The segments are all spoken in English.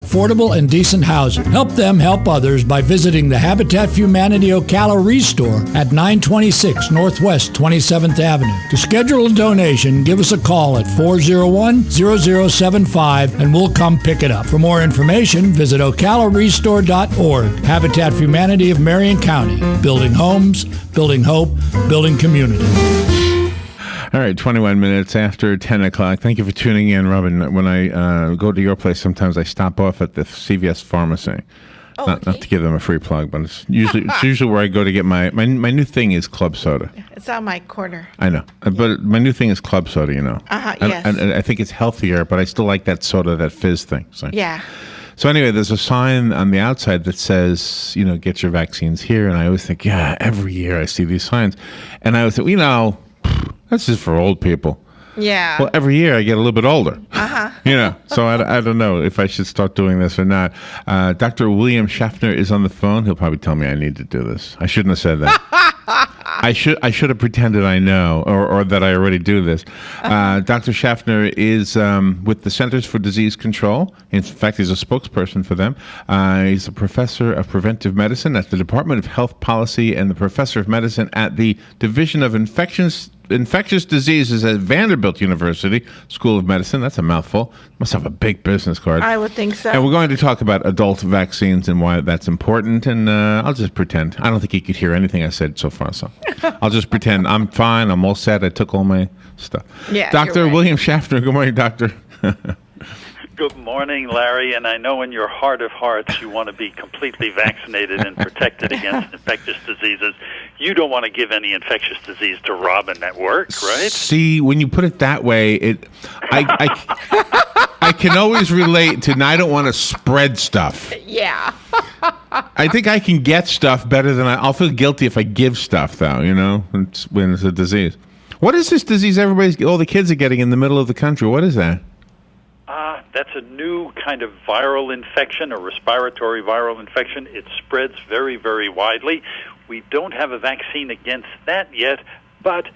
affordable and decent housing. Help them help others by visiting the Habitat for Humanity Ocala Restore at 926 Northwest 27th Avenue. To schedule a donation, give us a call at 401-0075 and we'll come pick it up. For more information, visit ocalarestore.org. Habitat for Humanity of Marion County. Building homes, building hope, building community. All right, 21 minutes after 10 o'clock. Thank you for tuning in, Robin. When I go to your place, sometimes I stop off at the CVS pharmacy. Not to give them a free plug, but it's usually where I go to get my new thing is club soda. It's on my corner. I know, but my new thing is club soda, you know. Yes. And I think it's healthier, but I still like that soda, that fizz thing. So. Yeah. So anyway, there's a sign on the outside that says, get your vaccines here. And I always think, every year I see these signs. And I always think, that's just for old people. Yeah. Well, every year I get a little bit older. So I don't know if I should start doing this or not. Dr. William Schaffner is on the phone. He'll probably tell me I need to do this. I shouldn't have said that. I should have pretended I know or that I already do this. Dr. Schaffner is with the Centers for Disease Control. In fact, he's a spokesperson for them. He's a professor of preventive medicine at the Department of Health Policy and the professor of medicine at the Division of Infectious Diseases at Vanderbilt University School of Medicine. That's a mouthful. Must have a big business card. I would think so. And we're going to talk about adult vaccines and why that's important. And I'll just pretend. I don't think he could hear anything I said so far. So I'll just pretend I'm fine. I'm all set. I took all my stuff. Yeah, Dr. right. William Schaffner. Good morning, doctor. Good morning, Larry, and I know in your heart of hearts you want to be completely vaccinated and protected against infectious diseases. You don't want to give any infectious disease to Robin at work, right? See, when you put it that way, I can always relate to, I don't want to spread stuff. Yeah. I think I can get stuff better than I'll feel guilty if I give stuff, though, when it's a disease. What is this disease all the kids are getting in the middle of the country? What is that? That's a new kind of viral infection, a respiratory viral infection. It spreads very, very widely. We don't have a vaccine against that yet, but,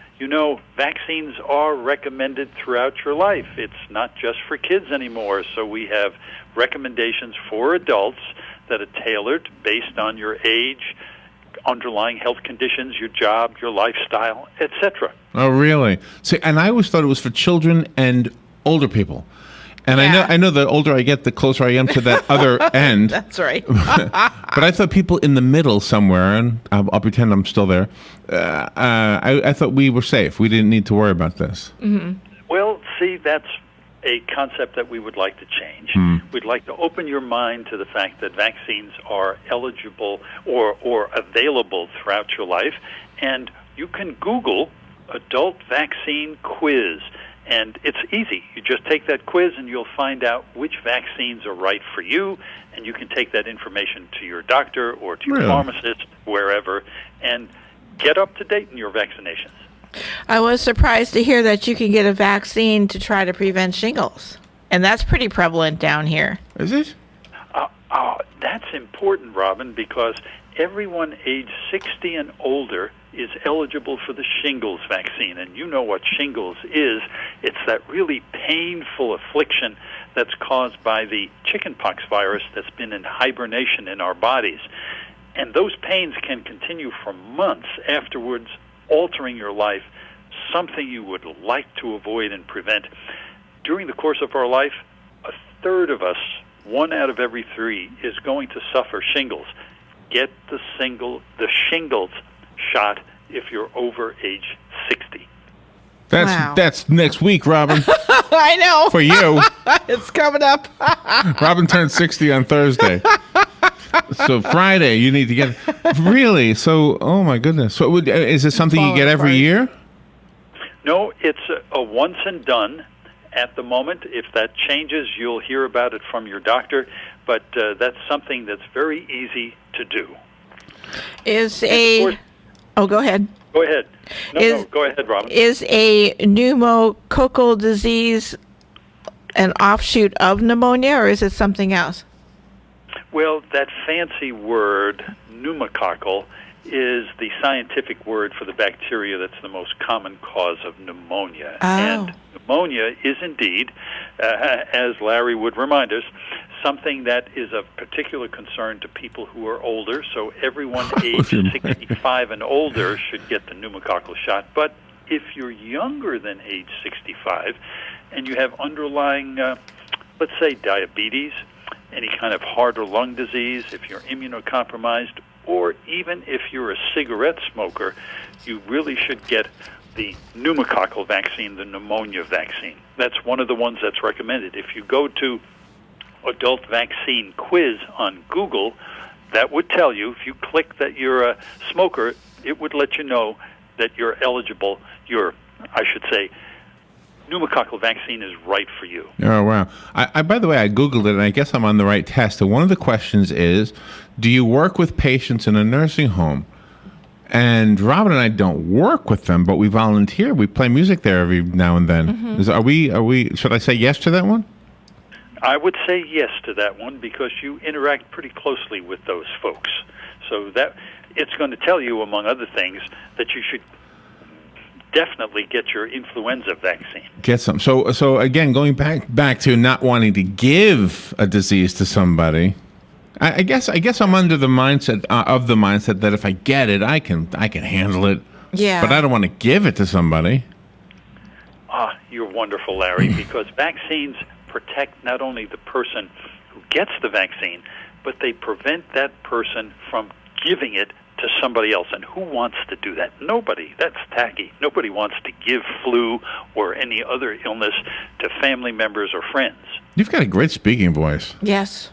vaccines are recommended throughout your life. It's not just for kids anymore, so we have recommendations for adults that are tailored based on your age, underlying health conditions, your job, your lifestyle, etc. Oh, really? See, and I always thought it was for children and older people. And yeah. I know the older I get, the closer I am to that other end. That's right. But I thought people in the middle somewhere, and I'll pretend I'm still there, I thought we were safe. We didn't need to worry about this. Mm-hmm. Well, see, that's a concept that we would like to change. We'd like to open your mind to the fact that vaccines are eligible or available throughout your life. And you can Google adult vaccine quiz. And it's easy. You just take that quiz and you'll find out which vaccines are right for you, and you can take that information to your doctor or to your pharmacist, wherever, and get up to date in your vaccinations. I was surprised to hear that you can get a vaccine to try to prevent shingles, and that's pretty prevalent down here. Is it? That's important, Robin, because everyone age 60 and older is eligible for the shingles vaccine. And you know what shingles is. It's that really painful affliction that's caused by the chickenpox virus that's been in hibernation in our bodies. And those pains can continue for months afterwards, altering your life, something you would like to avoid and prevent. During the course of our life, a third of us, 1 out of every 3, is going to suffer shingles. Get the shingles shot if you're over age 60. That's next week, Robin. I know. For you. It's coming up. Robin turned 60 on Thursday. So Friday, you need to get... Really? So, oh my goodness. So is it something you get every year? No, it's a once and done at the moment. If that changes, you'll hear about it from your doctor. But that's something that's very easy to do. Oh, go ahead. Go ahead. No, go ahead, Robin. Is a pneumococcal disease an offshoot of pneumonia, or is it something else? Well, that fancy word, pneumococcal, is the scientific word for the bacteria that's the most common cause of pneumonia. Oh. And pneumonia is indeed, as Larry would remind us, something that is of particular concern to people who are older. So everyone age 65 and older should get the pneumococcal shot. But if you're younger than age 65 and you have underlying, let's say, diabetes, any kind of heart or lung disease, if you're immunocompromised, or even if you're a cigarette smoker, you really should get the pneumococcal vaccine, the pneumonia vaccine. That's one of the ones that's recommended. If you go to adult vaccine quiz on Google, that would tell you, if you click that you're a smoker, it would let you know that you're eligible, I should say, pneumococcal vaccine is right for you. Oh, wow. I by the way, I Googled it, and I guess I'm on the right test. And one of the questions is, do you work with patients in a nursing home? And Robin and I don't work with them, but we volunteer. We play music there every now and then. Mm-hmm. Are we? Should I say yes to that one? I would say yes to that one because you interact pretty closely with those folks. So that it's going to tell you, among other things, that you should definitely get your influenza vaccine. Get some. So again, going back to not wanting to give a disease to somebody. I guess I'm under the mindset that if I get it, I can handle it. Yeah. But I don't want to give it to somebody. You're wonderful, Larry, because vaccines protect not only the person who gets the vaccine, but they prevent that person from giving it to somebody else. And who wants to do that? Nobody. That's tacky. Nobody wants to give flu or any other illness to family members or friends. You've got a great speaking voice. Yes.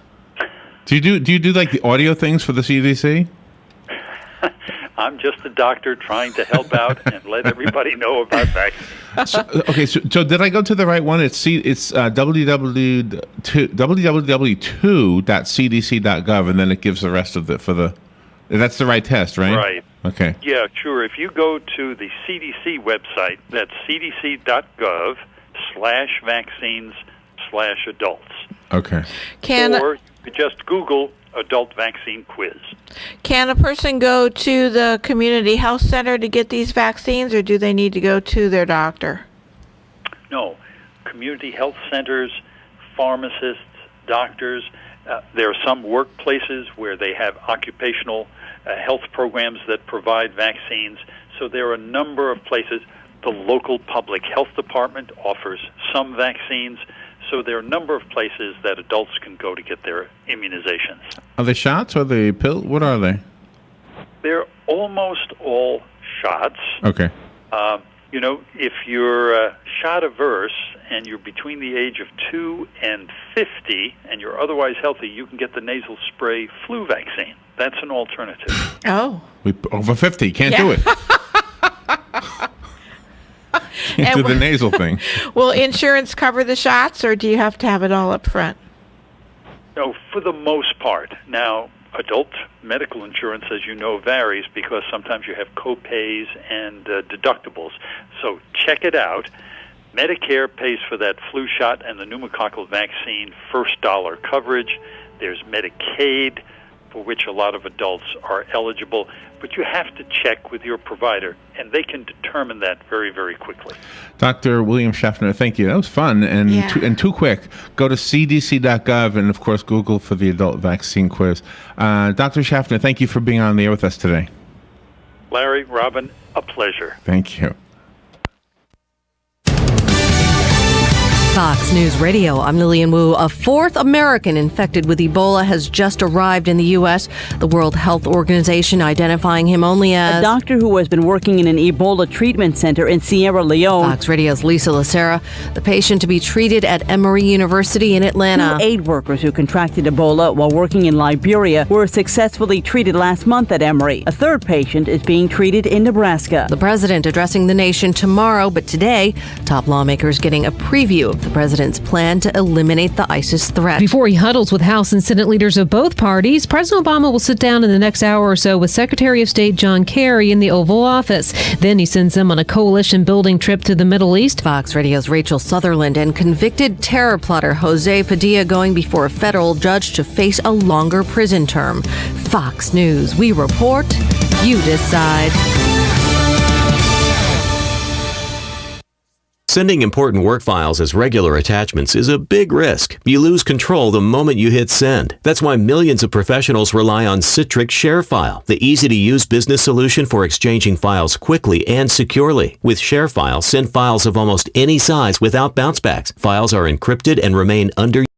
Do you do like the audio things for the CDC? I'm just a doctor trying to help out and let everybody know about vaccines. So did I go to the right one? It's www.cdc.gov, and then it gives the rest of it that's the right test, right? Right. Okay. Yeah, sure. If you go to the CDC website, that's cdc.gov/vaccines/adults. Okay. Or you could just Google adult vaccine quiz. Can a person go to the community health center to get these vaccines, or do they need to go to their doctor? No. Community health centers, pharmacists, doctors. There are some workplaces where they have occupational health programs that provide vaccines. So there are a number of places. The local public health department offers some vaccines. So there are a number of places that adults can go to get their immunizations. Are they shots or the pill? What are they? They're almost all shots. Okay. If you're shot averse and you're between the age of 2 and 50 and you're otherwise healthy, you can get the nasal spray flu vaccine. That's an alternative. Oh. Over 50, can't do it. Can't do the nasal thing. Will insurance cover the shots, or do you have to have it all up front? No, for the most part. Now, adult medical insurance, as you know, varies because sometimes you have co-pays and deductibles. So check it out. Medicare pays for that flu shot and the pneumococcal vaccine first dollar coverage. There's Medicaid, for which a lot of adults are eligible. But you have to check with your provider, and they can determine that very, very quickly. Dr. William Schaffner, thank you. That was fun and too quick. Go to cdc.gov and, of course, Google for the adult vaccine quiz. Dr. Schaffner, thank you for being on the air with us today. Larry, Robin, a pleasure. Thank you. Fox News Radio, I'm Lillian Wu. A fourth American infected with Ebola has just arrived in the U.S., the World Health Organization identifying him only as a doctor who has been working in an Ebola treatment center in Sierra Leone. Fox Radio's Lisa Lacera, the patient to be treated at Emory University in Atlanta. 2 aid workers who contracted Ebola while working in Liberia were successfully treated last month at Emory. A third patient is being treated in Nebraska. The president addressing the nation tomorrow, but today, top lawmakers getting a preview of the president's plan to eliminate the ISIS threat. Before he huddles with House and Senate leaders of both parties, President Obama will sit down in the next hour or so with Secretary of State John Kerry in the Oval Office. Then he sends them on a coalition-building trip to the Middle East. Fox Radio's Rachel Sutherland and convicted terror plotter Jose Padilla going before a federal judge to face a longer prison term. Fox News. We report, you decide. Sending important work files as regular attachments is a big risk. You lose control the moment you hit send. That's why millions of professionals rely on Citrix ShareFile, the easy-to-use business solution for exchanging files quickly and securely. With ShareFile, send files of almost any size without bounce backs. Files are encrypted and remain under